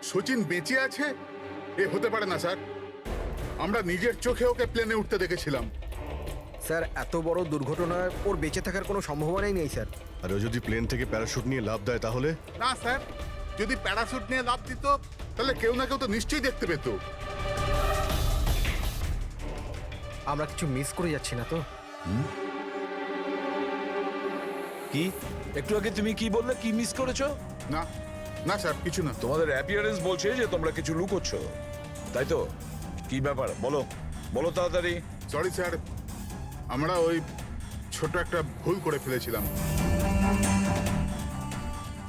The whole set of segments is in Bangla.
সচিন বেঁচে আছে? এ হতে পারে না স্যার। আমরা নিজের চোখে ওকে প্লেনে উঠতে দেখেছিলাম। স্যার এত বড় দুর্ঘটনায় ওর বেঁচে থাকার কোনো সম্ভাবনাই নেই স্যার। আর ও যদি প্লেন থেকে প্যারাশুট নিয়ে লাফ দেয় তাহলে? না স্যার, যদি প্যারাশুট নিয়ে লাফ দিত তাহলে কেউ না কেউ তো নিশ্চয়ই দেখতে পেত। আমরা কিছু মিস করে যাচ্ছি না তো? কি একটু আগে তুমি কি বললে? কি মিস করেছো? না না স্যার, কিছু না। তোমাদের অ্যাপিয়ারেন্স বলছে যে তোমরা কিছু লুকোচ্ছ, তাই তো? কি ব্যাপার বলো, বলো তাড়াতাড়ি। সরি স্যার, আমরা ওই ছোট একটা ভুল করে ফেলেছিলাম।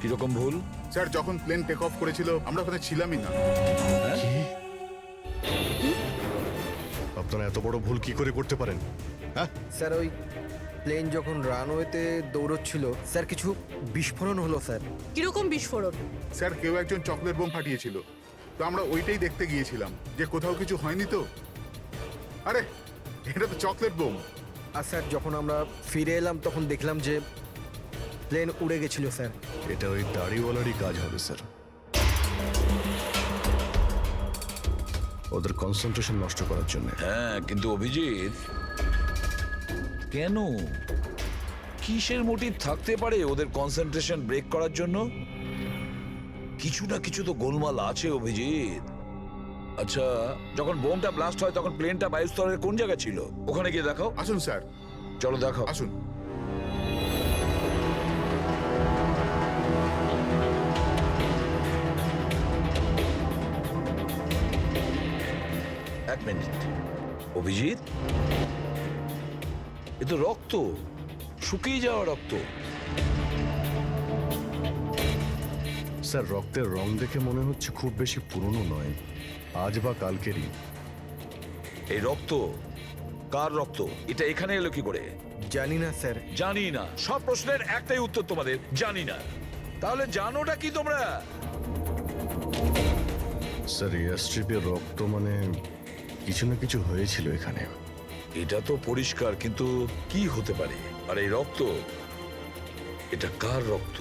কিরকম ভুল? স্যার, যখন প্লেন টেক অফ করেছিল আমরা ওখানে ছিলামই না। আপনারা এত বড় ভুল কি করে করতে পারেন? হ্যাঁ স্যার ওই প্লেন যখন রানওয়েতে দৌড়চ্ছিল স্যার কিছু বিস্ফোরণ হলো স্যার। কিরকম বিস্ফোরণ? স্যার, কেউ একজন চকলেট বোম ফাটিয়েছিল, তো আমরা ওইটাই দেখতে গিয়েছিলাম যে কোথাও কিছু হয়নি তো। আরে এটা তো চকলেট বোম। আর স্যার যখন আমরা ফিরে এলাম তখন দেখলাম যে প্লেন উড়ে গেছিল স্যার। এটা ওই দাড়িওয়ালারই কাজ হবে স্যার। ওদের কনসেন্ট্রেশন নষ্ট করার জন্য। হ্যাঁ, কিন্তু অভিজিৎ, কেন? কিসের মোটিভ থাকতে পারে ওদের কনসেন্ট্রেশন ব্রেক করার জন্য? কিছু না কিছু তো গোলমাল আছে অভিজিৎ। আচ্ছা, যখন বোমটা ব্লাস্ট হয় তখন প্লেনটা বায়ুস্তরের কোন জায়গায় ছিল? ওখানে গিয়ে দেখাও। আসুন স্যার, চলো দেখাও। আসুন। এক মিনিট অভিজিৎ, এ তো রক্ত, শুকিয়ে যাওয়া রক্ত। স্যার রক্তের রং দেখে মনে হচ্ছে খুব বেশি পুরনো নয়, আজ বা কালকেরই। এই রক্ত কার রক্ত? এটা এখানে এলো কি করে? জানি না স্যার। জানি না। সব প্রশ্নের একটাই উত্তর তোমাদের, জানি না। তাহলে জানোটা কি তোমরা? স্যার এয়ার স্ট্রিপের রক্ত মানে কিছু না কিছু হয়েছিল এখানে। এটা তো পরিষ্কার, কিন্তু কি হতে পারে? আর এই রক্ত, এটা কার রক্ত?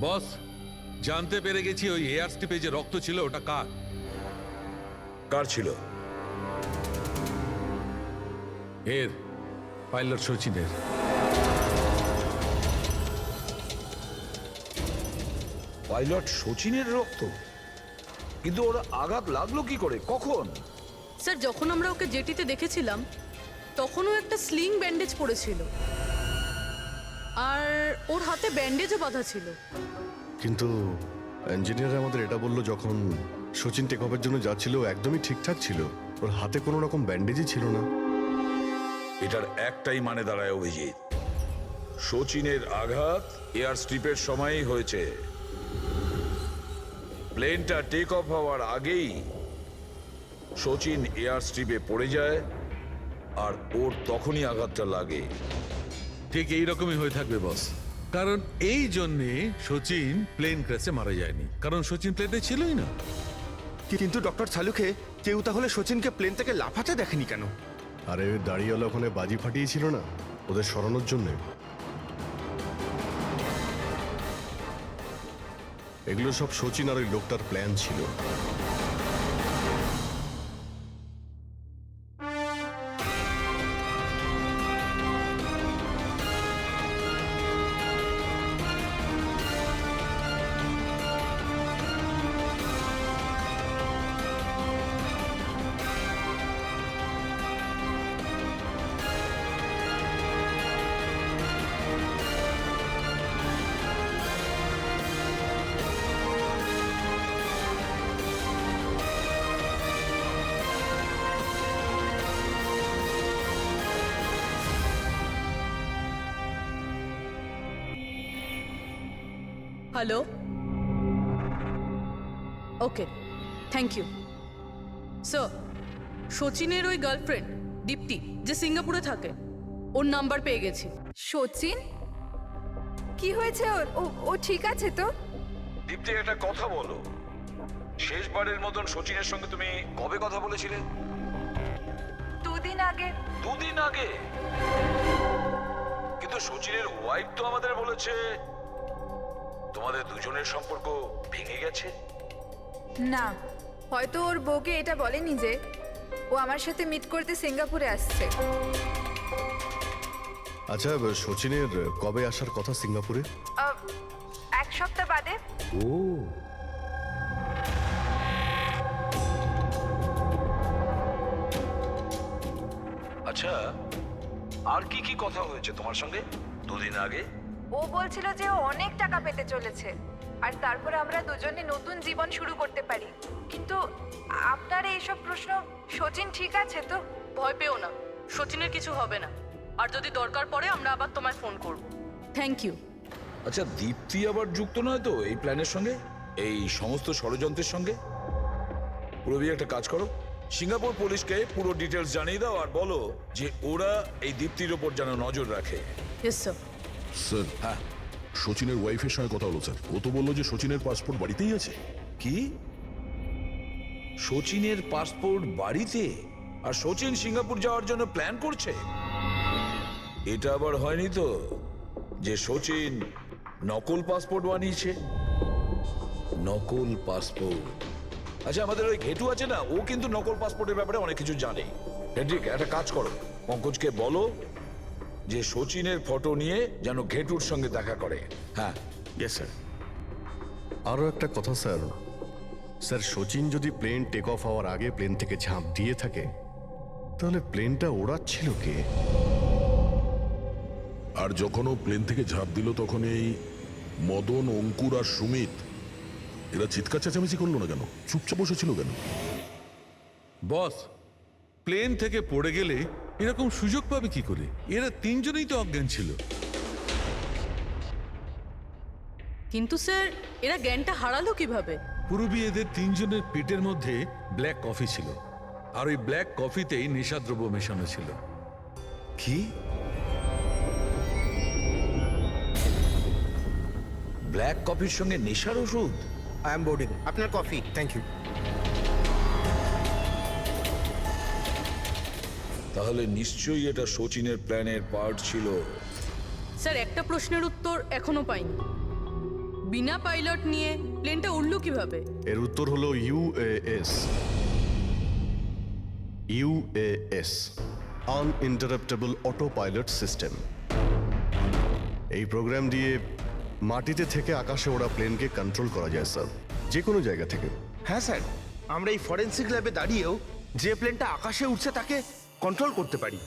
বস, জানতে পেরে গেছি ওই এয়ার স্ট্রিপে যে রক্ত ছিল ওটা কার। কার ছিল? এর পাইলট সচিনের। পাইলট সচিনের রক্ত? কিন্তু ওর আঘাত লাগলো কি করে, কখন? স্যার, যখন আমরা ওকে জেটিতে দেখেছিলাম তখনও একটা স্লিং ব্যান্ডেজ পড়েছিল, আর ওর হাতে ব্যান্ডেজও বাঁধা ছিল। কিন্তু ইঞ্জিনিয়ার আমাদের এটা বললো যখন সচিন টেক অফের জন্য যাচ্ছিল ও একদমই ঠিকঠাক ছিল, ওর হাতে কোনো রকম ব্যান্ডেজই ছিল না। এটার একটাই মানে দাঁড়ায় অভিজিৎ, সচিনের আঘাত এয়ার স্ট্রিপের সময়ই হয়েছে। প্লেনটা টেক অফ হওয়ার আগেই সচিন এয়ার স্ট্রিপে পড়ে যায়, আর ওর তখনই আঘাতটা লাগে। ঠিক এইরকমই হয়ে থাকবে বস, কারণ এই জন্যে সচিন প্লেন ক্র্যাশে মারা যায়নি, কারণ সচিন প্লেনে ছিলই না। কিন্তু ডক্টর সালুকে কেউ তাহলে সচিনকে প্লেন থেকে লাফাতে দেখেনি কেন? আরে ওই দাড়িওয়ালা ওখানে বাজি ফাটিয়েছিল না ওদের সরানোর জন্য। এগুলো সব সচিন আর ওই লোকটার প্ল্যান ছিল। Hello, okay, thank you. Sir, সচিনের ওই গার্লফ্রেন্ড দীপ্তি যে সিঙ্গাপুরে থাকে, ওর নাম্বার পেয়ে গেছি। সচিন কি হয়েছে ওর? ও ঠিক আছে তো? দীপ্তি, একটা কথা বলো, শেষবারের মতন সচিনের সঙ্গে তুমি কবে কথা বলেছিলে? 2 দিন আগে। 2 দিন আগে? কিন্তু সচিনের ওয়াইফ তো আমাদের বলেছে তোমাদের দুজনের সম্পর্ক ভেঙে গেছে। না, হয়তো ওর বউকে এটা বলেনি যে ও আমার সাথে মিট করতে সিঙ্গাপুরে আসছে। আচ্ছা, সচিনের কবে আসার কথা সিঙ্গাপুরে? 1 সপ্তাহ বাদে। ও, আচ্ছা, আর কি কি কথা হয়েছে তোমার সঙ্গে 2 দিন আগে? ও বলছিল যে ও অনেক টাকা পেতে চলেছে আর তারপর আমরা দুজনে নতুন জীবন শুরু করতে পারি। কিন্তু আপনার এইসব প্রশ্ন, সচিন ঠিক আছে তো? ভয় পেও না, সচিনের কিছু হবে না। আর যদি দরকার পড়ে আমরা আবার তোমায় ফোন করব। Thank you. আচ্ছা, দীপ্তি আবার যুক্ত নয় তো এই প্ল্যানের সঙ্গে, এই সমস্ত ষড়যন্ত্রের সঙ্গে? পুরবি, একটা কাজ করো, সিঙ্গাপুর পুলিশকে পুরো ডিটেলস জানিয়ে দাও আর বলো যে ওরা এই দীপ্তির ওপর যেন নজর রাখে। Yes sir. স্যার, হ্যাঁ, সচিনের ওয়াইফের সঙ্গে কথা হলো স্যার। ও তো বললো যে সচিনের পাসপোর্ট বাড়িতেই আছে। কি? সচিনের পাসপোর্ট বাড়িতে? আর সচিন সিঙ্গাপুর যাওয়ার জন্য প্ল্যান করছে? এটা আবার হয়নি তো যে সচিন নকল পাসপোর্ট বানিয়েছে? নকল পাসপোর্ট? আচ্ছা, আমাদের ওই ঘেটু আছে না, ও কিন্তু নকল পাসপোর্টের ব্যাপারে অনেক কিছু জানে। হেড্রিক, একটা কাজ করো, পঙ্কজকে বলো যে সচিনের ফটো নিয়ে যেন ঘেটুর সঙ্গে দেখা করে। হ্যাঁ। Yes sir. আরও একটা কথা স্যার, সচিন যদি প্লেন টেক অফ হওয়ার আগে প্লেন থেকে ঝাঁপ দিয়ে থাকে, তাহলে প্লেনটা ওড়াচ্ছিল কে? আর যখন ও প্লেন থেকে ঝাঁপ দিল তখন এই মদন, অঙ্কুর আর সুমিত এরা চিৎকার চেঁচামেচি করলো না কেন? চুপচাপ বসেছিল কেন? বস, প্লেন থেকে পড়ে গেলে এরকম সুযোগ পাবে কি করে? এরা তিনজনেই তো অজ্ঞান ছিল। কিন্তু স্যার, এরা জ্ঞানটা হারালো কিভাবে? পুরবী, এদের তিনজনের পেটের মধ্যে ব্ল্যাক কফি ছিল, আর ওই ব্ল্যাক কফিতেই নেশাদ্রব্য মেশানো ছিল। কি? ব্ল্যাক কফির সঙ্গে নেশার ওষুধ? I am boarding. আপনার কফি। Thank you. তাহলে নিশ্চয়ই এটা সচিনের প্ল্যানের পার্ট ছিল। স্যার, একটা প্রশ্নের উত্তর এখনো পাইনি। বিনা পাইলট নিয়ে প্লেনটা উড়লো কিভাবে? এর উত্তর হলো UAS. UAS, আনইন্টারাপ্টেবল auto pilot system. এই প্রোগ্রাম দিয়ে মাটিতে থেকে আকাশে ওড়া প্লেনকে কন্ট্রোল করা যায় স্যার, যে কোনো জায়গা থেকে। হ্যাঁ স্যার, আমরা এই ফরেন্সিক ল্যাবে দাঁড়িয়েও যে প্লেনটা আকাশে উঠছে তাকে কন্ট্রোল করতে পারি।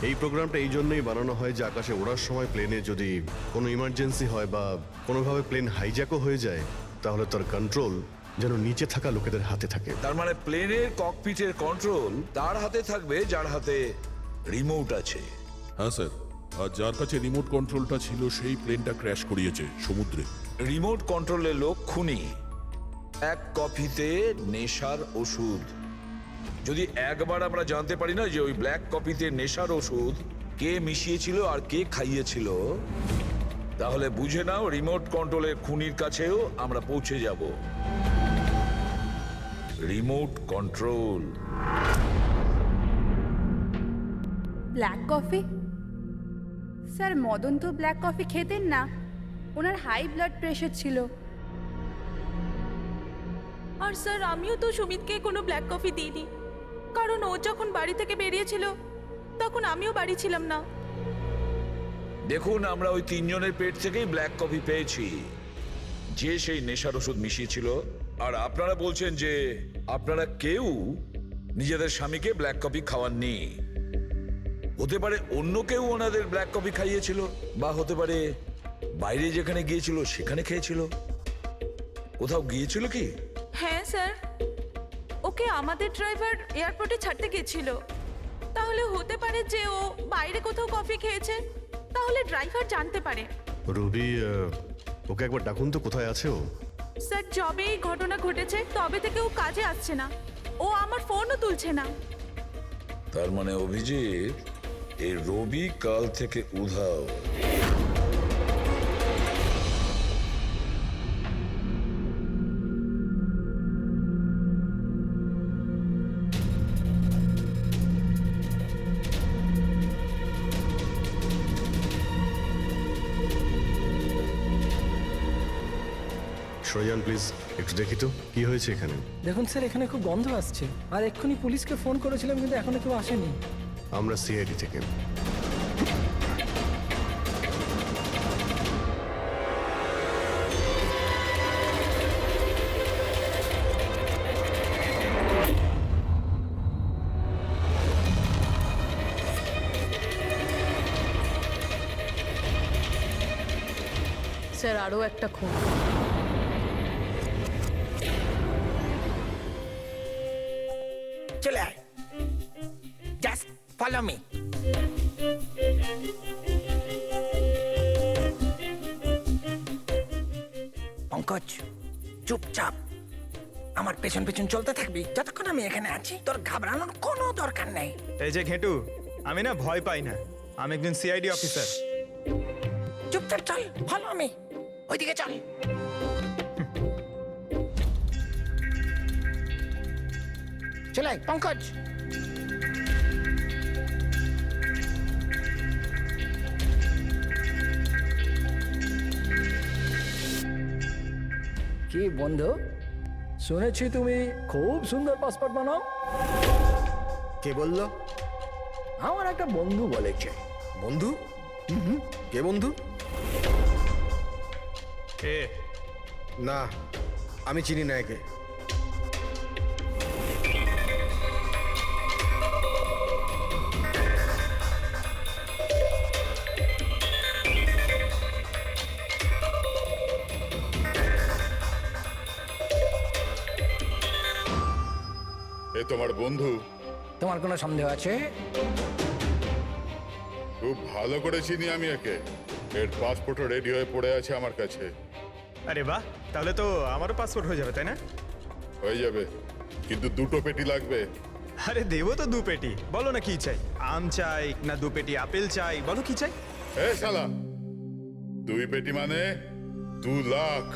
এই প্রোগ্রামটা এই জন্যই বানানো হয় যে আকাশে ওড়ার সময় প্লেনে যদি কোনো ইমার্জেন্সি হয় বা কোনোভাবে প্লেন হাইজ্যাকও হয়ে যায়, তাহলে তার কন্ট্রোল যেন নিচে থাকা লোকেদের হাতে থাকে। তার মানে প্লেনের ককপিটের কন্ট্রোল তার হাতে থাকবে যার হাতে রিমোট আছে। হ্যাঁ স্যার, আর যার কাছে রিমোট কন্ট্রোলটা ছিল সেই প্লেনটা ক্র্যাশ করিয়েছে সমুদ্রে। রিমোট কন্ট্রোলের লোক খুনি। এক কফিতে নেশার ওষুধ। যদি একবার আমরা জানতে পারি না যে ওই ব্ল্যাক কফিতে নেশার ওষুধ কে মিশিয়েছিল আর কে খাইয়েছিল, তাহলে বুঝে নাও রিমোট কন্ট্রোলের খুনির কাছেও আমরা পৌঁছে যাব। Remote control. Black coffee? Sir, Madan তো ব্ল্যাক কফি খেতেন না, ওনার হাই ব্লাড প্রেশার ছিল। আর স্যার, আমিও তো সুমিতকে কোনো ব্ল্যাক কফি দিইনি, কারণ ও যখন বাড়ি থেকে বেরিয়েছিল তখন আমিও বাড়ি ছিলাম না। দেখুন, আমরা ওই তিনজনের পেট থেকেই ব্ল্যাক কফি পেয়েছি, যে সেই নেশার ওষুধ মিশিয়েছিল। আর আপনারা বলছেন যে আপনারা কেউ নিজেদের স্বামীকে ব্ল্যাক কফি খাওয়াননি। হতে পারে অন্য কেউ ওনাদের ব্ল্যাক কফি খাইয়েছিল, বা হতে পারে বাইরে যেখানে গিয়েছিল সেখানে খেয়েছিল। কোথাও গিয়েছিল কি? হ্যাঁ স্যার, ওকে আমাদের ড্রাইভার এয়ারপোর্টে ছাড়তে গেছিল। তাহলে হতে পারে যে ও বাইরে কোথাও কফি খেয়েছে, তাহলে ড্রাইভার জানতে পারে। রবি, ওকে একবার ডাকুন তো, কোথায় আছে ও? স্যার, যবে এই ঘটনা ঘটেছে তবে থেকে ও কাজে আসছে না, ও আমার ফোনও তুলছে না। তার মানে অভিজিৎ, এই রবি কাল থেকে উধাও। সরে যান প্লিজ, একটু দেখি তো কি হয়েছে এখানে। দেখুন স্যার, এখানে খুব গন্ধ আসছে, আর এক্ষুনি পুলিশকে ফোন করেছিলাম কিন্তু এখনো কেউ আসেনি। আমরা সিআইডি থেকে। স্যার আরও একটা খুন। চলে আয়, জাস্ট ফলো মি। পঙ্কজ, চুপচাপ আমার পেছন পেছন চলতে থাকবি যতক্ষণ আমি এখানে আছি। তোর ঘাবড়ানোর কোনো দরকার নেই। এই যে ঘেটু, আমি না ভয় পাই না, আমি একজন সিআইডি অফিসার। চুপচাপ চল, ফলো মি, ওইদিকে চল। চলে আয়, পঙ্কজ। কি বন্ধু, শুনেছি তুমি খুব সুন্দর পাসপোর্ট বানাও। কে বললো? আমার একটা বন্ধু বলেছে। বন্ধু? কে বন্ধু? এ না, আমি চিনি না একে। এ তোমার বন্ধু? তোমার কোনো সন্দেহ আছে? খুব ভালো করে চিনি আমি একে। এর পাসপোর্টও রেডি হয়ে পড়ে আছে আমার কাছে। আরে বাহ, তাহলে তো আমারও পাসপোর্ট হয়ে যাবে, তাই না? হয়ে যাবে, কিন্তু 2টো পেটি লাগবে। আরে দেবো তো 2 পেটি। বলো না কি চাই, আম চাই না 2 পেটি আপেল চাই, বলো কি চাই? এ শালা, 2 পেটি মানে 2 লাখ।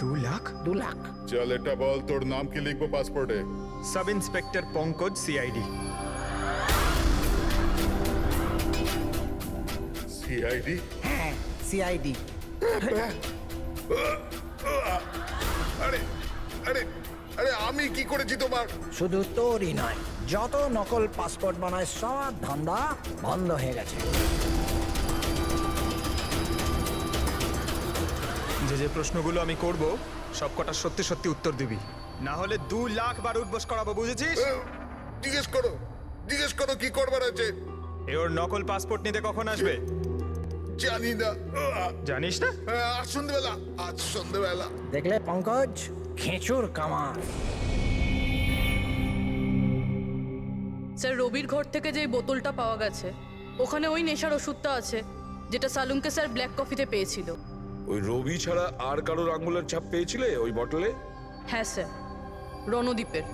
2 লাখ? 2 লাখ? চল এটা বল, তোর নাম কি লিখবো পাসপোর্টে? Sub inspector Pankaj, CID. CID? হ্যাঁ, সিআইডি। আরে আরে আরে, আমি কি করেছি তোমার? শুধু তোরই নয়, যত নকল পাসপোর্ট বানায় সব ধান্দা বন্ধ হয়ে গেছে। যে যে প্রশ্নগুলো আমি করব সব কটা সত্যি সত্যি উত্তর দিবি, না হলে 2 লাখ বার উঠবস করাবো, বুঝেছিস? জিজ্ঞেস করো কি করবার আছে। এ ওর নকল পাসপোর্ট নিতে কখন আসবে? জানি না। জানিস না? আজ সন্ধ্যেবেলা। দেখলে পঙ্কজ, খেঁচুর কামাল। স্যার রবির ঘর থেকে যে বোতলটা পাওয়া গেছে, ওখানে ওই নেশার ওষুধটা আছে যেটা সালুনকে স্যার ব্ল্যাক কফিতে পেয়েছিল। ওই রবি ছাড়া আর কারোর আঙ্গুলের ছাপ পেয়েছিলে ওই বটলে? হ্যাঁ স্যার, রণদীপের।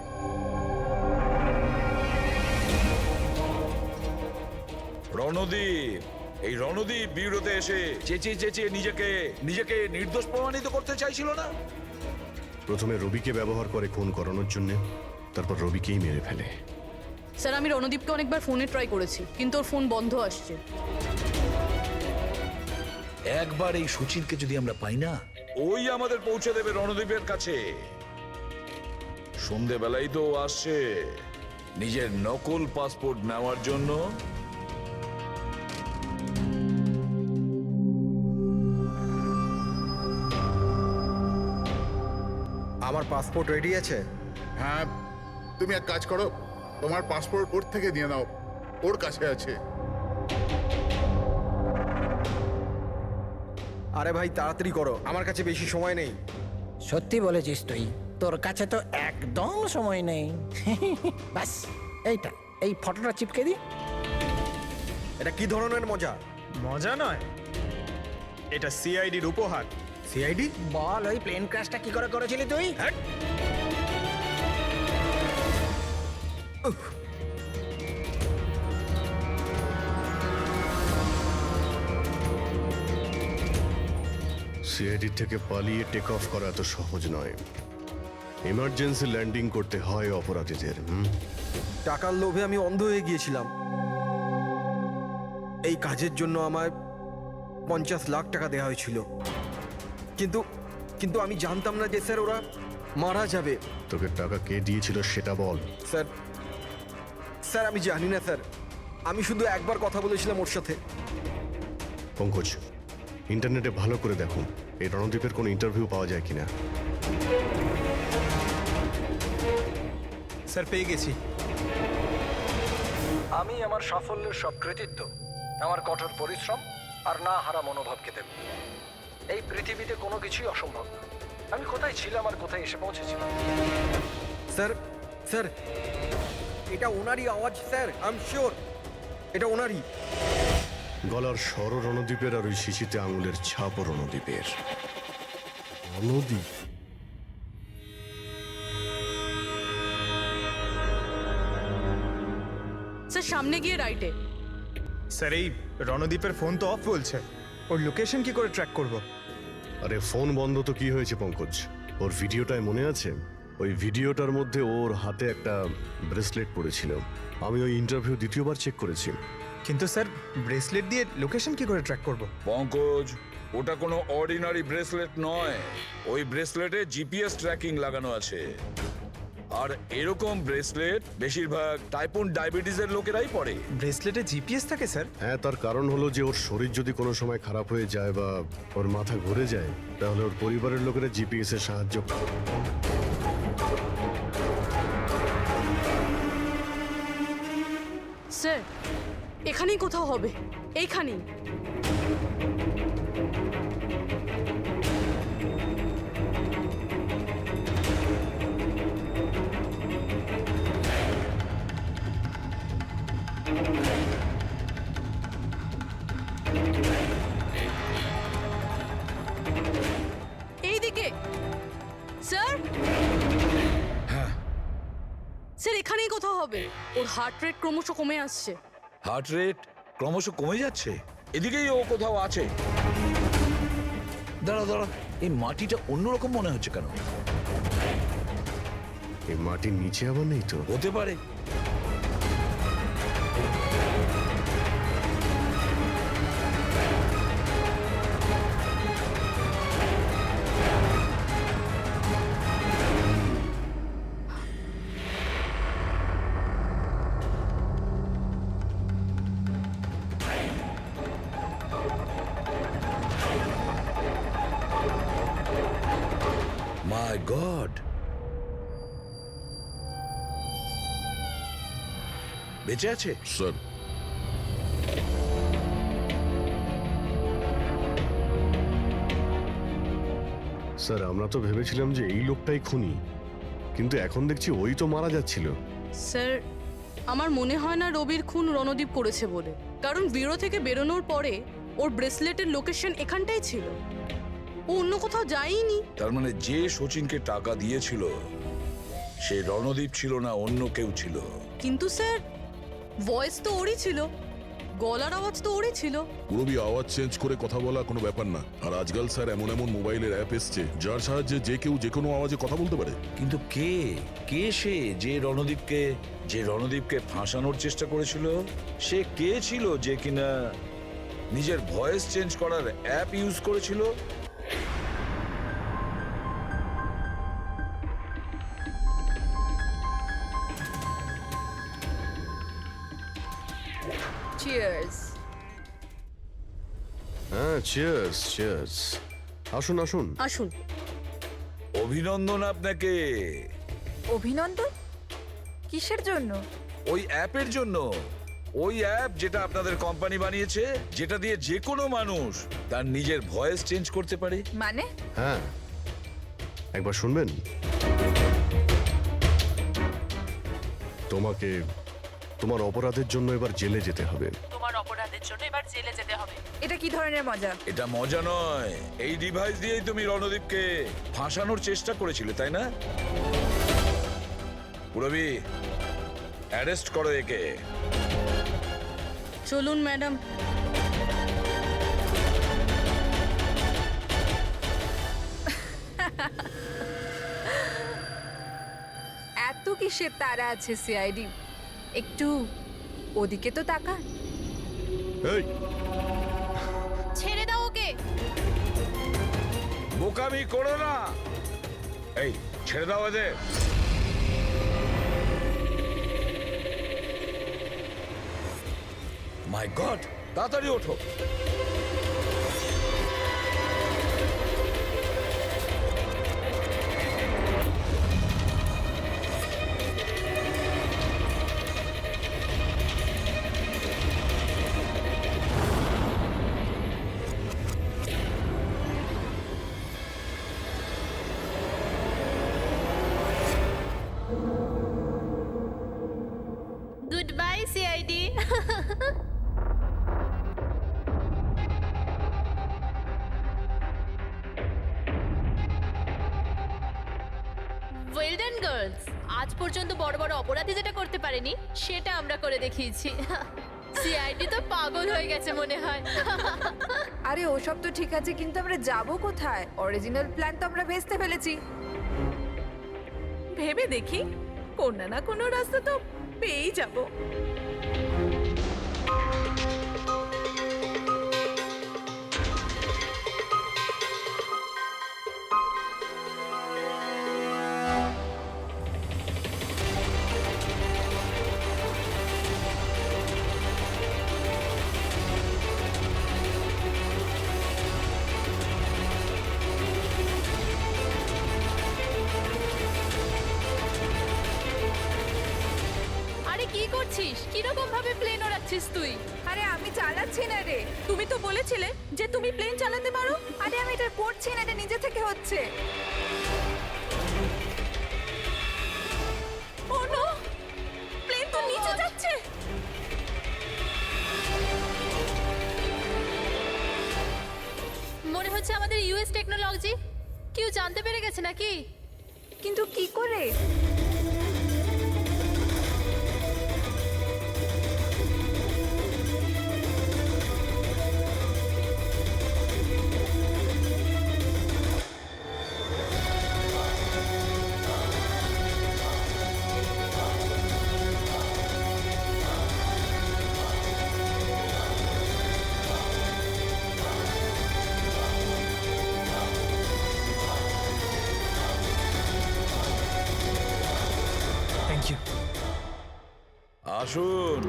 রণদীপ, এই রণদীপ বিউরোতে এসে চেঁচিয়ে চেঁচিয়ে নিজেকে নির্দোষ প্রমাণিত করতে চাইছিল না? প্রথমে রবিকে ব্যবহার করে খুন করানোর জন্য, তারপর রবিকেই মেরে ফেলে। স্যার আমি রণদীপকে অনেকবার ফোনে ট্রাই করেছি, কিন্তু ওর ফোন বন্ধ আসছে। একবার এই সচিনকে যদি আমরা পাই না, ওই আমাদের পৌঁছে দেবে রণদীপের কাছে। সন্ধেবেলাই তো ও আসছে নিজের নকল পাসপোর্ট নেওয়ার জন্য। আমার পাসপোর্ট রেডি আছে? হ্যাঁ, তুমি এক কাজ করো, তোমার পাসপোর্ট ওর থেকে নিয়ে নাও, ওর কাছে আছে। আরে ভাই তাড়াতাড়ি করো, আমার কাছে বেশি সময় নেই। সত্যি বলেছিস তুই, তোর কাছে তো একদম সময় নেই। বাস এইটা, এই ফটোটা চিপকে দি। এটা কি ধরনের মজা? মজা নয়, এটা সিআইডির উপহার। সিআইডি? বল, ওই প্লেন ক্র্যাশটা কি করে করেছিলি তুই? সিআইডি থেকে পালিয়ে টেক অফ করা এত সহজ নয়। এমার্জেন্সি ল্যান্ডিং করতে হয় অপরাধীদের। টাকার লোভে আমি অন্ধ হয়ে গিয়েছিলাম। এই কাজের জন্য আমায় 50 লাখ টাকা দেওয়া হয়েছিল, কিন্তু কিন্তু আমি জানতাম না যে স্যার ওরা মারা যাবে। তোকে টাকা কে দিয়েছিল সেটা বল। স্যার স্যার আমি জানি না স্যার, আমি শুধু একবার কথা বলেছিলাম ওর সাথে। পঙ্কজ, ইন্টারনেটে ভালো করে দেখুন এই রণদীপের কোনো ইন্টারভিউ পাওয়া যায় কিনা। স্যার পেয়ে গেছি। আমি আমার সাফল্যের সব কৃতিত্ব আমার কঠোর পরিশ্রম আর না হারা মনোভাবকে দেব। এই পৃথিবীতে কোনো কিছুই অসম্ভব না। আমি কোথায় ছিলাম আর কোথায় এসে পৌঁছেছিলাম। স্যার স্যার এটা ওনারই আওয়াজ স্যার, আই এম শিওর এটা ওনারই। গলার স্বর রণদীপের আর ওই শিশিতে আঙুলের ছাপও রণদীপের। রণদীপ স্যার সামনে গিয়ে রাইটে। স্যার এই রণদীপের ফোন তো অফ বলছে, ওর লোকেশন কি করে ট্র্যাক করব? আরে ফোন বন্ধ তো কি হয়েছে পঙ্কজ, ওর ভিডিওটায় মনে আছে? ওই ভিডিওটার মধ্যে ওর হাতে একটা ব্রেসলেট পড়েছিল। আমি ওই ইন্টারভিউ দ্বিতীয়বার চেক করেছি। কিন্তু স্যার ব্রেসলেট দিয়ে লোকেশন কি করে ট্র্যাক করব? পঙ্কজ, ওটা কোনো অর্ডিনারি ব্রেসলেট নয়। ওই ব্রেসলেটে জিপিএস ট্র্যাকিং লাগানো আছে। আর এরকম ব্রেসলেট বেশিরভাগ টাইপ 1 ডায়াবেটিসের লোকেরাই পরে। ব্রেসলেটে জিপিএস থাকে স্যার? হ্যাঁ, তার কারণ হলো যে ওর শরীর যদি কোনো সময় খারাপ হয়ে যায় বা ওর মাথা ঘুরে যায়, তাহলে ওর পরিবারের লোকেরা জিপিএস এর সাহায্য পায়। স্যার এখানেই কোথাও হবে, এইখানেই। এইদিকে স্যার। স্যার এখানেই কোথাও হবে। ওর হার্ট রেট ক্রমশ কমে আসছে। হার্ট রেট ক্রমশ কমে যাচ্ছে, এদিকেই ও কোথাও আছে। দাঁড়া দাঁড়া, এই মাটিটা অন্যরকম মনে হচ্ছে কেন? এই মাটির নিচে আবার নেই তো? হতে পারে। মাই গড, বেঁচে আছে? স্যার স্যার আমরা তো ভেবেছিলাম যে এই লোকটাই খুনি, কিন্তু এখন দেখছি ওই তো মারা যাচ্ছিল। স্যার আমার মনে হয় না রবির খুন রণদীপ করেছে বলে, কারণ ব্যুরো থেকে বেরোনোর পরে ওর ব্রেসলেটের লোকেশন এখানটাই ছিল, ও অন্য কোথাও যায়নি। তার মানে যে শচীনকে টাকা দিয়েছিল সে রণদীপ ছিল না, অন্য কেউ ছিল। কিন্তু স্যার ভয়েস তো ওরই ছিল, গলার আওয়াজ তো ওরই ছিল। পুরবি আওয়াজ চেঞ্জ করে কথা বলা কোনো ব্যাপার না। আর আজকাল স্যার এমন এমন মোবাইলের অ্যাপ এসছে যার সাহায্যে যে কেউ যে কোনো আওয়াজে কথা বলতে পারে। কিন্তু কে কে সে যে রণদীপকে ফাঁসানোর চেষ্টা করেছিল? সে কে ছিল যে কিনা নিজের ভয়েস চেঞ্জ করার অ্যাপ ইউজ করেছিল? চিয়ার্স। হ্যাঁ, চিয়ার্স চিয়ার্স। আসুন আসুন আসুন। অভিনন্দন আপনাকে। অভিনন্দন? কিসের জন্য? ওই অ্যাপের জন্য। ওই অ্যাপ যেটা আপনাদের কোম্পানি বানিয়েছে, যেটা দিয়ে যে কোনো মানুষ তার নিজের ভয়েস চেঞ্জ করতে পারে। মানে? হ্যাঁ, একবার শুনবেন? তোমাকে তোমার অপরাধের জন্য এবার জেলে যেতে হবে। তোমার অপরাধের জন্য এবার জেলে যেতে হবে। এটা কি ধরনের মজা? এটা মজা নয়। এই ডিভাইস দিয়েই তুমি রণদীপকে ফাঁসানোর চেষ্টা করেছিলে, তাই না? পুরবি, অ্যারেস্ট করো একে। চলুন ম্যাডাম। এত কিসের তারা আছে সিআইডি? একটু ওদিকে তো তাকান। এই ছেড়ে দাও ওকে। বোকামি করো না। এই ছেড়ে দাও এদের। মাই গড, তাড়াতাড়ি ওঠো। Good bye CID. Well done girls, আজ পর্যন্ত বড় বড় অপরাধী যেটা করতে পারেনি সেটা আমরা করে দেখিয়েছি। সিআইডি তো পাগল হয়ে গেছে মনে হয়। আরে ওসব তো ঠিক আছে, কিন্তু আমরা যাব কোথায়? অরিজিনাল প্ল্যান তো আমরা ভেস্তে ফেলেছি। ভেবে দেখি, কোনো না কোনো রাস্তা তো পেয়েই যাব। কি করছিস? কিরকম ভাবে প্লেন ওড়াচ্ছিস তুই? আরে আমি চালাচ্ছি না রে। তুমি তো বলেছিলে যে তুমি প্লেন চালাতে পারো। আরে আমি এটা করছি না, এটা নিজে থেকে হচ্ছে। ও নো, প্লেন তো নিচে যাচ্ছে। মনে হচ্ছে আমাদের ইউএস টেকনোলজি কেউ জানতে পেরে গেছে নাকি? কিন্তু কি করে? আসুন।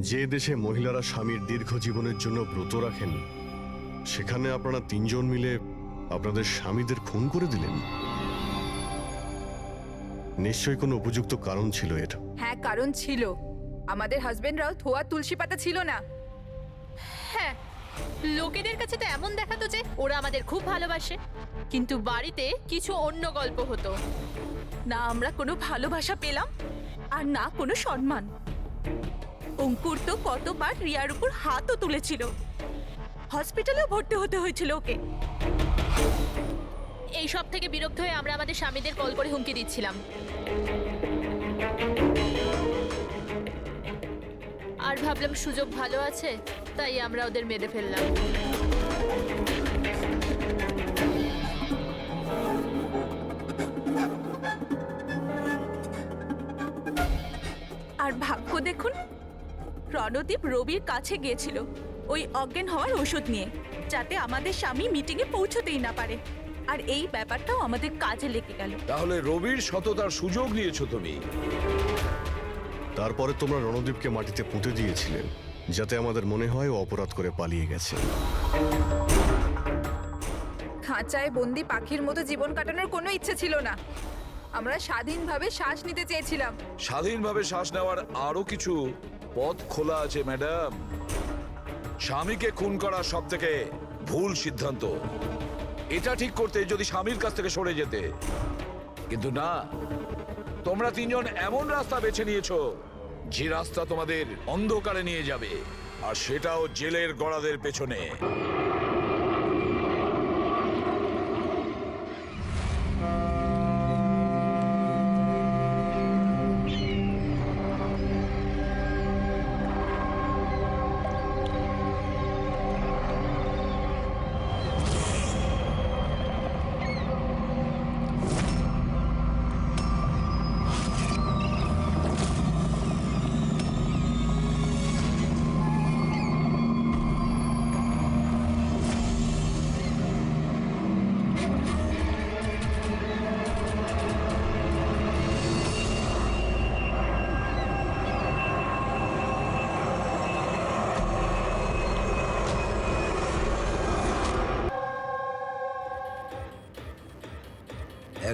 যে দেশে মহিলারা স্বামীর দীর্ঘ জীবনের জন্য ব্রত রাখেন, সেখানে আপনারা তিনজন মিলে আপনাদের স্বামীদের খুন করে দিলেন। নিশ্চয়ই কোনো উপযুক্ত কারণ ছিল এর। হ্যাঁ, কারণ ছিল। আমাদের হাজবেন্ডরাও ধোয়া তুলসী পাতা ছিল না। হ্যাঁ, লোকেদের কাছে তো এমন দেখাতো যে ওরা আমাদের খুব ভালোবাসে, কিন্তু বাড়িতে কিছু অন্য গল্প হতো। না আমরা কোনো ভালোবাসা পেলাম, আর না কোনো সম্মান। অঙ্কুর তো কতবার রিয়ার উপর হাতও তুলেছিল, হসপিটালেও ভর্তি হতে হয়েছিল ওকে। এই সব থেকে বিরক্ত হয়ে আমরা আমাদের স্বামীদের কল করে হুমকি দিচ্ছিলাম, আর ভাবলাম সুযোগ ভালো আছে, তাই আমরা ওদের মেরে ফেললাম। আর ভাগ্য দেখুন, রণদীপ রবির কাছে গিয়েছিল ওই অজ্ঞান হওয়ার ওষুধ নিয়ে, যাতে আমাদের স্বামী মিটিংয়ে পৌঁছতেই না পারে। আর এই ব্যাপারটাও আমাদের কাজে লেগে গেল। তাহলে রবির সততার সুযোগ নিয়েছো তুমি। তারপরে তোমরা রণদীপকে মাটিতে পুঁতে দিয়েছিলে, যাতে আমাদের মনে হয় ও অপরাধ করে পালিয়ে গেছে। খাঁচায় বন্দি পাখির মতো জীবন কাটানোর কোনো ইচ্ছে ছিল না। আমরা স্বাধীনভাবে শ্বাস নিতে চেয়েছিলাম। স্বাধীনভাবে শ্বাস নেওয়ার আরো কিছু পথ খোলা আছে ম্যাডাম। স্বামীকে খুন করা সব থেকে ভুল সিদ্ধান্ত। এটা ঠিক করতে যদি স্বামীর কাছ থেকে সরে যেতে, কিন্তু না, তোমরা তিনজন এমন রাস্তা বেছে নিয়েছো যে রাস্তা তোমাদের অন্ধকারে নিয়ে যাবে, আর সেটাও জেলের গড়াদের পেছনে।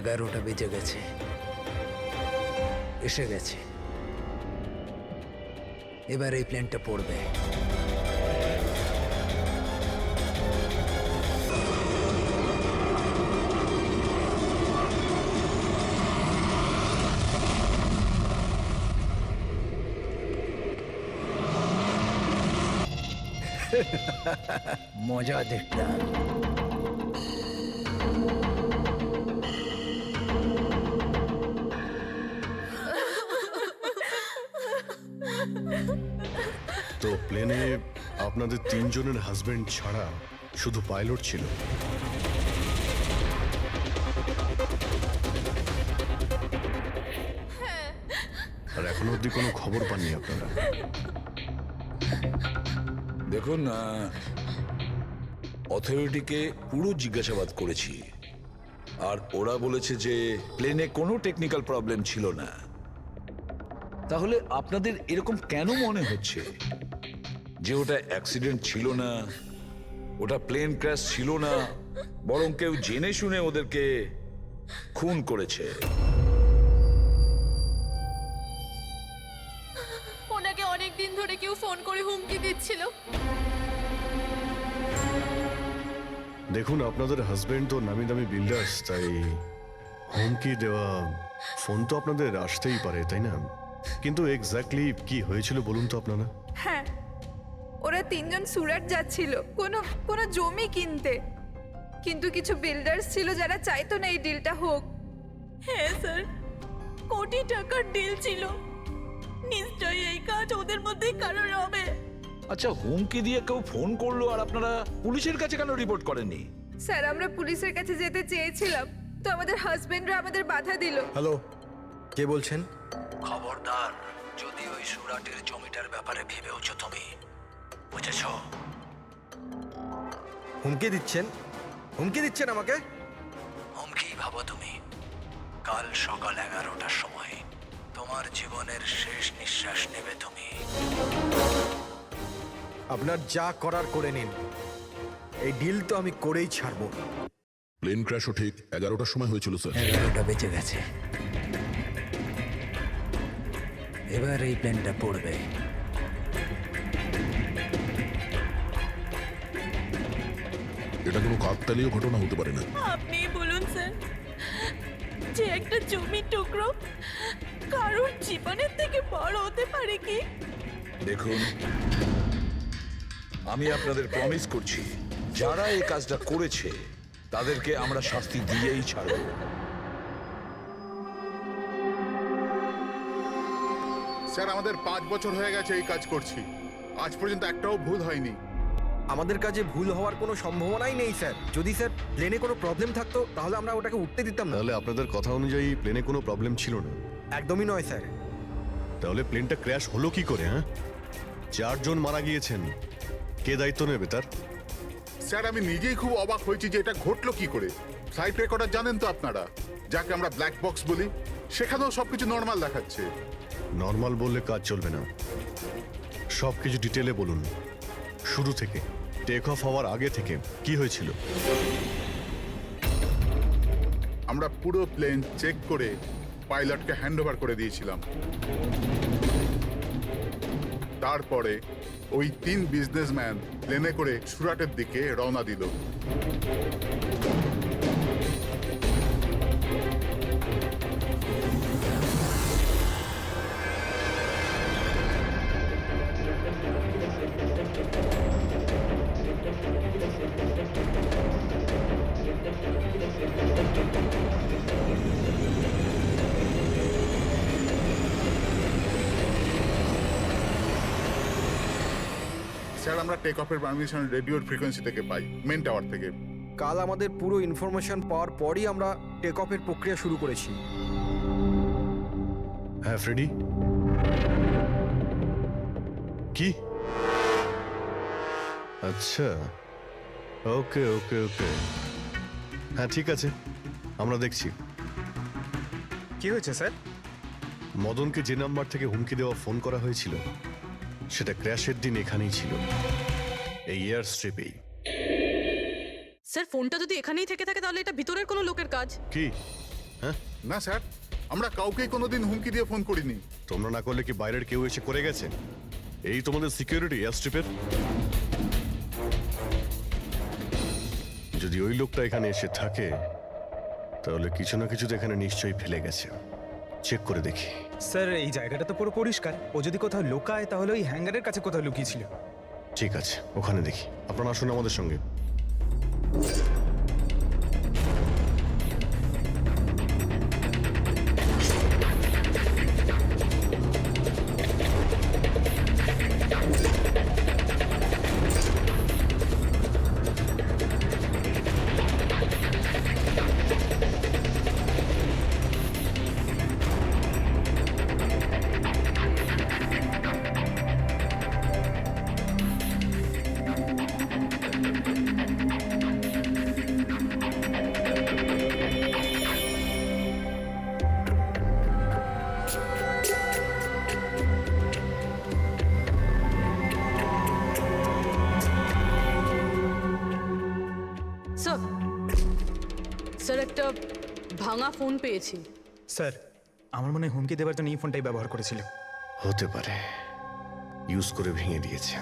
11টা বেজে গেছে, এসে গেছে। এবার এই প্লেনটা পড়বে। মজা দেখলাম। তো প্লেনে আপনাদের তিনজনের হাজবেন্ড ছাড়া শুধু পাইলট ছিল? আর এখনো অবধি কোনো খবর পাননি আপনারা? দেখুন, অথরিটিকে পুরো জিজ্ঞাসাবাদ করেছি, আর ওরা বলেছে যে প্লেনে কোনো টেকনিক্যাল প্রবলেম ছিল না। তাহলে আপনাদের এরকম কেন মনে হচ্ছে যে ওটা অ্যাক্সিডেন্ট ছিল না, ওটা প্লেন ক্র্যাশ ছিল না, বরং কেউ জেনে শুনে ওদেরকে খুন করেছে? ওনাকে অনেক দিন ধরে কেউ ফোন করে হুমকি দিচ্ছিল। দেখুন, আপনাদের হাজবেন্ড তো নামি দামি বিল্ডার্স, তাই হুমকি দেওয়া ফোন তো আপনাদের আসতেই পারে, তাই না? কিন্তু এক্স্যাক্টলি কি হয়েছিল বলুন তো আপনারা। হ্যাঁ, ওরা তিনজন সুরাট যাচ্ছিল কোনো জমি কিনতে, কিন্তু কিছু বিল্ডার্স ছিল যারা চাইতো না এই ডিলটা হোক। হ্যাঁ স্যার, কোটি টাকার ডিল ছিল। নিশ্চয়ই এই কাজ ওদের মধ্যেই কারোর হবে। আচ্ছা, হুমকি দিয়ে কেউ ফোন করলো আর আপনারা পুলিশের কাছে কেন রিপোর্ট করেননি? স্যার, আমরা পুলিশের কাছে যেতে চেয়েছিলাম, তো আমাদের হাজবেন্ডরা আমাদের বাধা দিল। হ্যালো, কে বলছেন? খবরদার যদি ওই সুরাটের জমিটার ব্যাপারে ভেবেওছো তুমি, বুঝেছ? হুমকি দিচ্ছেন? হুমকি দিচ্ছেন আমাকে? হুমকি ভাবো তুমি। কাল সকাল 11টার সময় তোমার জীবনের শেষ নিঃশ্বাস নেবে তুমি। আপনার যা করার করে নিন, এই ডিল তো আমি করেই ছাড়বো। প্লেন ক্র্যাশও ঠিক 11টার সময় হয়েছিল স্যার। 11টা বেজে গেছে, এবার এই প্লেনটা পড়বে। এটা কোনো কাকতালীয় ঘটনা হতে পারে না। আপনি বলুন স্যার, যে একটা জমির টুকরো কারোর জীবনের থেকে বড় হতে পারে কি? দেখুন, আমি আপনাদের প্রমিস করছি, যারা এই কাজটা করেছে তাদেরকে আমরা শাস্তি দিয়েই ছাড়ব। স্যার, আমাদের 5 বছর হয়ে গেছে এই কাজ করছি, আজ পর্যন্ত একটাও ভুল হয়নি। আমাদের কাজে ভুল হওয়ার কোনো সম্ভাবনাই নেই স্যার। যদি স্যার প্লেনে কোনো প্রবলেম থাকতো তাহলে আমরা ওটাকে উঠতে দিতাম না। তাহলে আপনাদের কথা অনুযায়ী প্লেনে কোনো প্রবলেম ছিল না? একদমই নয় স্যার। তাহলে প্লেনটা ক্র্যাশ হলো কি করে? হ্যাঁ, 4 জন মারা গিয়েছেন, কে দায়িত্ব নেবে তার? স্যার, আমি নিজেই খুব অবাক হয়েছি যে এটা ঘটলো কি করে। ফ্লাইট রেকর্ডার জানেন তো আপনারা, যাকে আমরা ব্ল্যাক বক্স বলি, সেখানেও সবকিছু নর্মাল দেখাচ্ছে। নর্মাল বললে কাজ চলবে না, সব কিছু ডিটেলে বলুন, শুরু থেকে, টেক অফ হওয়ার আগে থেকে কি হয়েছিল? আমরা পুরো প্লেন চেক করে পাইলটকে হ্যান্ডওভার করে দিয়েছিলাম। তারপরে ওই 3 বিজনেসম্যান প্লেনে করে সুরাটের দিকে রওনা দিল। স্যার, আমরা টেক অফের পারমিশন রেডিওর ফ্রিকোয়েন্সি থেকে পাই, মেন টাওয়ার থেকে। কাল আমাদের পুরো ইনফরমেশন পাওয়ার পরই আমরা টেক অফের প্রক্রিয়া শুরু করেছি। হ্যাঁ ফ্রেডি, কি? আচ্ছা, ওকে ওকে ওকে, হ্যাঁ ঠিক আছে, আমরা দেখছি। কি হয়েছে স্যার? মদনকে যে নাম্বার থেকে হুমকি দেওয়া ফোন করা হয়েছিল, সেটা ক্র্যাশের দিন এখানেই ছিল, এই এয়ার স্ট্রিপেই। স্যার, ফোনটা যদি এখানেই থেকে থাকে তাহলে এটা ভিতরের কোনো লোকের কাজ। কি হ্যাঁ না স্যার, আমরা কাউকেই কোনোদিন হুমকি দিয়ে ফোন করিনি। তোমরা না করলে কি বাইরের কেউ এসে করে গেছে? এই তোমাদের সিকিউরিটি এয়ারস্ট্রিপের? যদি ওই লোকটা এখানে এসে থাকে তাহলে কিছু না কিছু তো এখানে নিশ্চয়ই ফেলে গেছে। চেক করে দেখি। স্যার এই জায়গাটা তো পুরো পরিষ্কার, ও যদি কোথাও লুকায় তাহলে ওই হ্যাঙ্গারের কাছে কোথাও লুকিয়েছিল। ঠিক আছে, ওখানে দেখি। আপনারা আসুন আমাদের সঙ্গে। স্যার, স্যার একটা ভাঙা ফোন পেয়েছি। স্যার আমার মনে হয় হুমকি দেওয়ার জন্য এই ফোনটাই ব্যবহার করেছিল। হতে পারে, ইউজ করে ভেঙে দিয়েছে।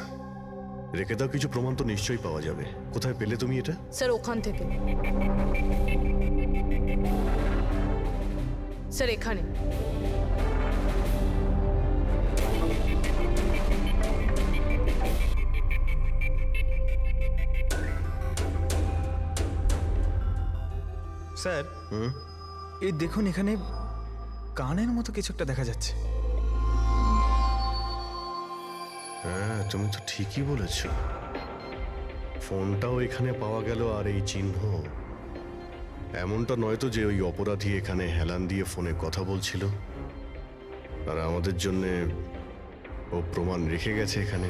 রেখে দাও, কিছু প্রমাণ তো নিশ্চয়ই পাওয়া যাবে। কোথায় পেলে তুমি এটা? স্যার ওখান থেকে। স্যার এখানে। স্যার এই দেখুন, এখানে কানের মতো কিছু একটা দেখা যাচ্ছে। হ্যাঁ, তুমি তো ঠিকই বলেছ। ফোনটাও এখানে পাওয়া গেল, আর এই চিহ্ন। এমনটা নয় তো যে ওই অপরাধী এখানে হেলান দিয়ে ফোনে কথা বলছিল আর আমাদের জন্যে ও প্রমাণ রেখে গেছে এখানে।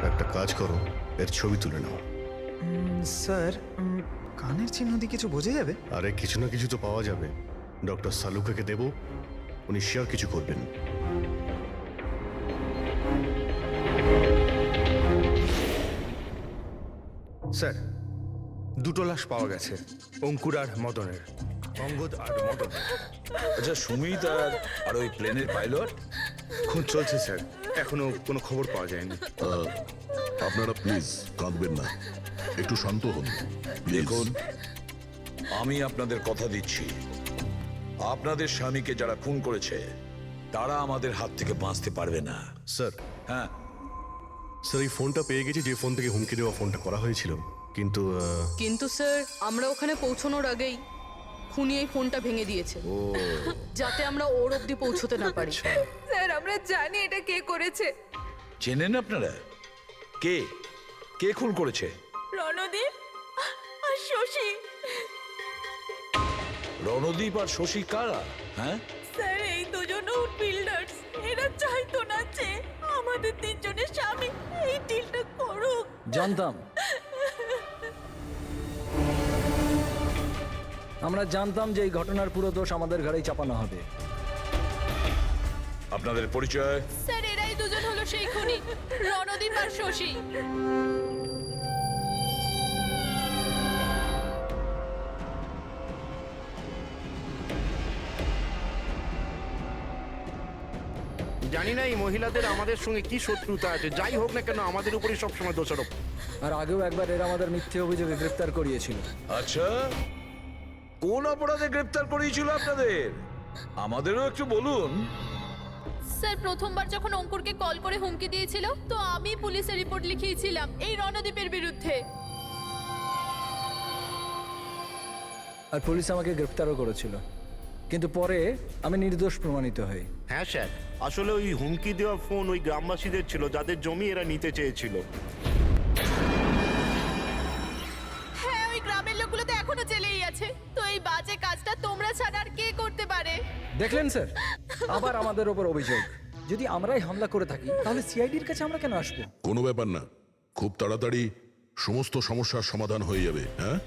একটা কাজ করো, এর ছবি তুলে নাও। স্যার কানের চিহ্ন দিয়ে কিছু বোঝা যাবে? আরে কিছু না কিছু তো পাওয়া যাবে। ডক্টর সালুকাকে দেব, উনি শিওর কিছু করবেন। স্যার দুটো লাশ পাওয়া গেছে, অঙ্কুর আর মদনের। অঙ্গদ আর মদন। আচ্ছা, সুমিত আর ওই প্লেনের পাইলট? খুন চলছে স্যার, এখনো কোনো খবর পাওয়া যায়নি। আপনারা প্লিজ কাঁদবেন না, একটু শান্ত হন। দেখুন, আমি আপনাদের কথা দিচ্ছি, আপনাদের স্বামীকে যারা খুন করেছে তারা আমাদের হাত থেকে বাঁচতে পারবে না। স্যার, হ্যাঁ স্যার এই ফোনটা পেয়ে গেছি, যে ফোন থেকে হুমকি দেওয়া ফোনটা করা হয়েছিল। কিন্তু স্যার আমরা ওখানে পৌঁছানোর আগেই খুনি এই ফোনটা ভেঙে দিয়েছে, যাতে আমরা ওর অবধি পৌঁছতে না পারি। স্যার আমরা জানি এটা কে করেছে। চেনেন আপনারা? কে কে খুন করেছে? রণদীপ আর শশী। রণদীপ আর শশী কারা? হ্যাঁ স্যার এই দুজন বিল্ডার্স, এরা চাইতো না যে আমাদের তিনজনের স্বামী এই ডিলটা করুক। জানতাম, আমরা জানতাম যে এই ঘটনার পুরো দোষ আমাদের ঘাড়েই চাপানো হবে। আপনাদের পরিচয়? স্যার এরাই দুজন হলো সেই খুনি, রণদীপ আর শশী। জানি না এই মহিলাদের আমাদের সঙ্গে কি শত্রুতা আছে, যাই হোক না কেন আমাদের উপরই সবসময় দোষারোপ। আর আগেও একবার এরা আমাদের মিথ্যে অভিযোগে গ্রেফতার করিয়েছিল। আচ্ছা, কোন অপরাধে গ্রেফতার করিয়েছিল আপনাদের? আমাদেরও একটু বলুন। স্যার প্রথমবার যখন অঙ্কুরকে কল করে হুমকি দিয়েছিল, তো আমি পুলিশে রিপোর্ট লিখিয়েছিলাম এই রণদীপের বিরুদ্ধে। আর পুলিশ আমাকে গ্রেফতারও করেছিল, কিন্তু পরে আমি নির্দোষ প্রমাণিত হই। হ্যাঁ স্যার, আসলে ওই হুমকি দেওয়া ফোন ওই গ্রামবাসীদের ছিল, যাদের জমি এরা নিতে চেয়েছিল। হ্যাঁ, ওই গ্রামের লোকগুলো তো এখনো জেলেই আছে। তো এই বাজে কাজটা তোমরা ছাড়া আর কে করতে পারে? দেখলেন স্যার, আবার আমাদের ওপর অভিযোগ। যদি আমরাই হামলা করে থাকি তাহলে সিআইডির কাছে আমরা কেন আসবো? কোনো ব্যাপার না, খুব তাড়াতাড়ি সমস্ত সমস্যার সমাধান হয়ে যাবে। হ্যাঁ,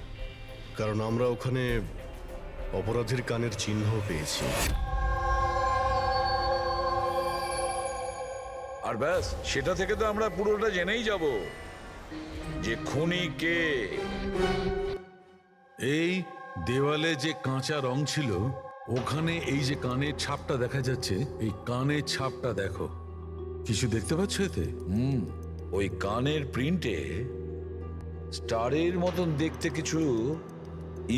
কারণ আমরা ওখানে অপরাধীর কানের চিহ্ন পেয়েছি। আর ব্যাস, সেটা থেকে তো আমরা পুরোটা জেনেই যাব যে খুনি কে। এই দেওয়ালে যে কাঁচা রং ছিল ওখানে এই যে কানের ছাপটা দেখা যাচ্ছে, এই কানের ছাপটা দেখো। কিছু দেখতে পাচ্ছ এতে? ওই কানের প্রিন্টে স্টারের মতন দেখতে কিছু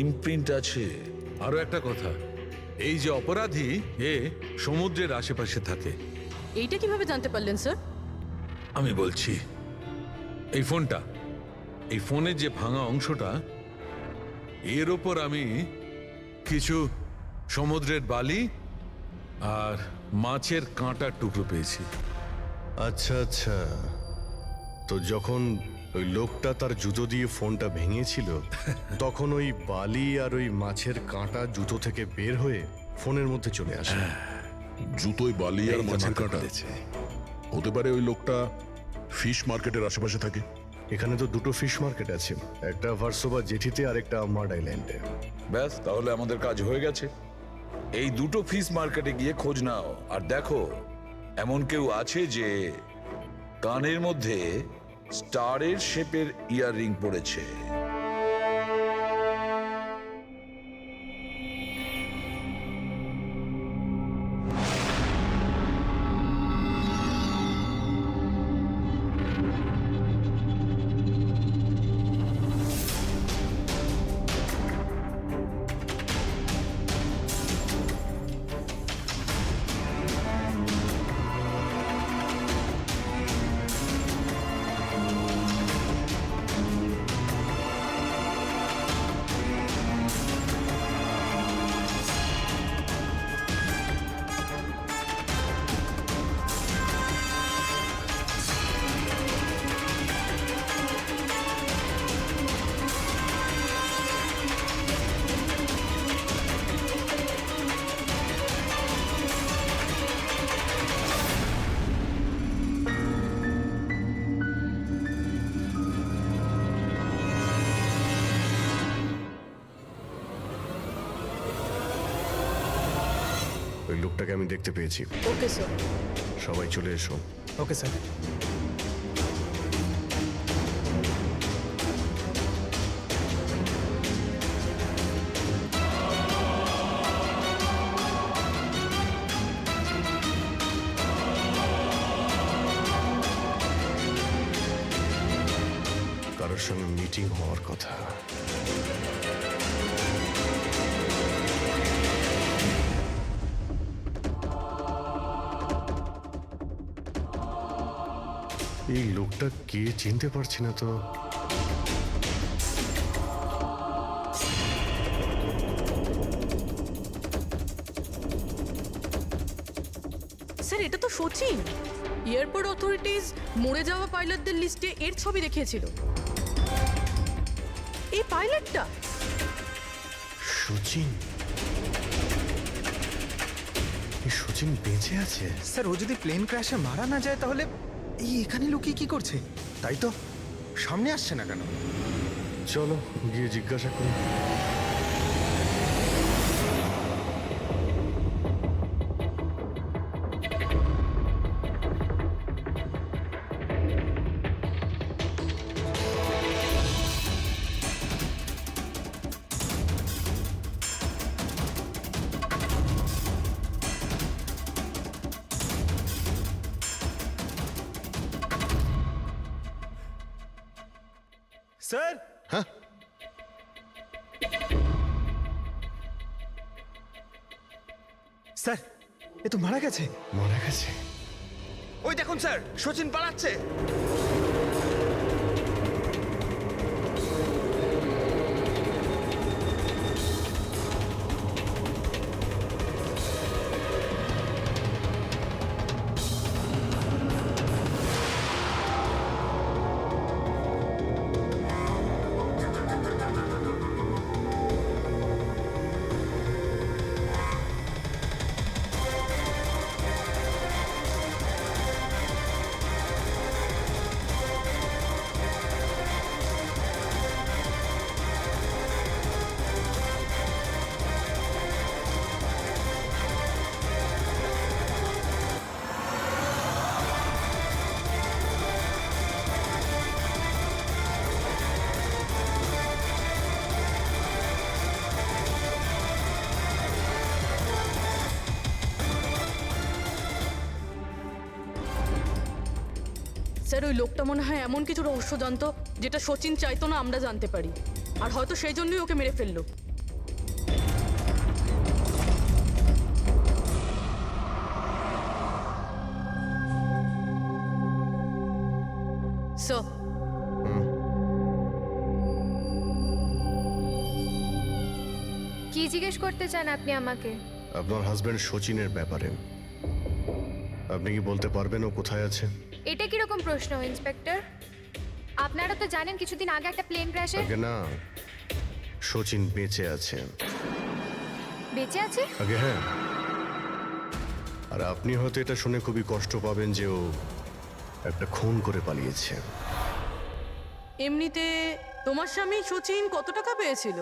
ইমপ্রিন্ট আছে। আরো একটা কথা, এই যে অপরাধী এ সমুদ্রের আশেপাশে থাকে। এইটা কিভাবে জানতে পারলেন স্যার? আমি বলছি, এই ফোনটা, এই ফোনের যে ভাঙা অংশটা, এর ওপর আমি কিছু সমুদ্রের বালি আর মাছের কাঁটার টুকরো পেয়েছি। আচ্ছা আচ্ছা, তো যখন ওই লোকটা তার জুতো দিয়ে ফোনটা ভেঙেছিল তখন ওই বালি আর ওই মাছের কাঁটা জুতো থেকে বের হয়ে ফোনের মধ্যে চলে আসে। জুতোয় বালি আর মাছের কাঁটা হতে পারে ওই লোকটা ফিশ মার্কেটের আশেপাশে থাকে। এখানে তো দুটো ফিশ মার্কেট আছে, একটা ভার্সোভা জেটিতে আর একটা মার্ড আইল্যান্ডে। ব্যাস, তাহলে আমাদের কাজ হয়ে গেছে। এই দুটো ফিশ মার্কেটে গিয়ে খোঁজ নাও আর দেখো এমন কেউ আছে যে কানের মধ্যে স্টারের শেপের ইয়াররিং পড়েছে। ওই লোকটাকে আমি দেখতে পেয়েছি। Okay sir. সবাই চলে এসো। Okay sir. কারোর সঙ্গে মিটিং হওয়ার কথা। এই লোকটা কে চিনতে পারছি না তো। স্যার, এটা তো সচিন। এয়ারপোর্ট অথরিটিজ মরে যাওয়া পাইলটদের লিস্টে এর ছবি দেখিয়েছিল। এই পাইলটটা সচিন। এই সচিন বেঁচে আছে? স্যার, ও যদি প্লেন ক্র্যাশে মারা না যায় তাহলে এই এখানে লুকিয়ে কি করছে? তাই তো, সামনে আসছে না কেন? চলো গিয়ে জিজ্ঞাসা করি। স্যার। হ্যাঁ, স্যার, এ তো মারা গেছে। মারা গেছে? ওই দেখুন স্যার, সচিন পালাচ্ছে। ওই লোকটা মনে হয় এমন কিছু রহস্য জানতো যেটা সচিন চাইতো না আমরা জানতে পারি, আর হয়তো সেই জন্যই ওকে মেরে ফেললো। স্যার, কি জিজ্ঞেস করতে চান আপনি আমাকে? আপনার হাজবেন্ড সচিনের ব্যাপারে আপনি কি বলতে পারবেন ও কোথায় আছে? এটা কিরকম প্রশ্ন ইন্সপেক্টর? আপনারা তো জানেন কিছুদিন আগে একটা প্লেন ক্র্যাশে আগে না, সচিন বেঁচে আছে। বেঁচে আছে? আগে হ্যাঁ। আর আপনি হয়তো এটা শুনে খুবই কষ্ট পাবেন যে ও একটা খুন করে পালিয়েছে। এমনিতে তোমার স্বামী সচিন কত টাকা পেয়েছিল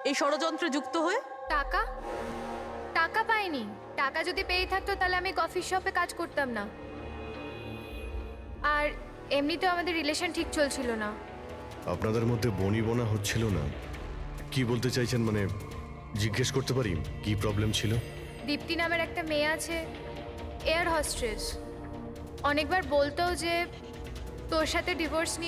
এই ষড়যন্ত্রে যুক্ত হয়ে? টাকা? টাকা পাইনি। টাকা যদি পেয়ে থাকতো তাহলে আমি কফি শপে কাজ করতাম না। আর এমনিতেও আমাদের রিলেশন ঠিক চলছিল না। আপনাদের মধ্যে বনিবনা হচ্ছিল না? কি বলতে চাইছেন, মানে জিজ্ঞেস করতে পারি কি প্রবলেম ছিল? দীপ্তি নামের একটা মেয়ে আছে, এয়ার হস্ট্রেস। অনেকবার বলতো যে তোর সাথে ডিভোর্স নিয়ে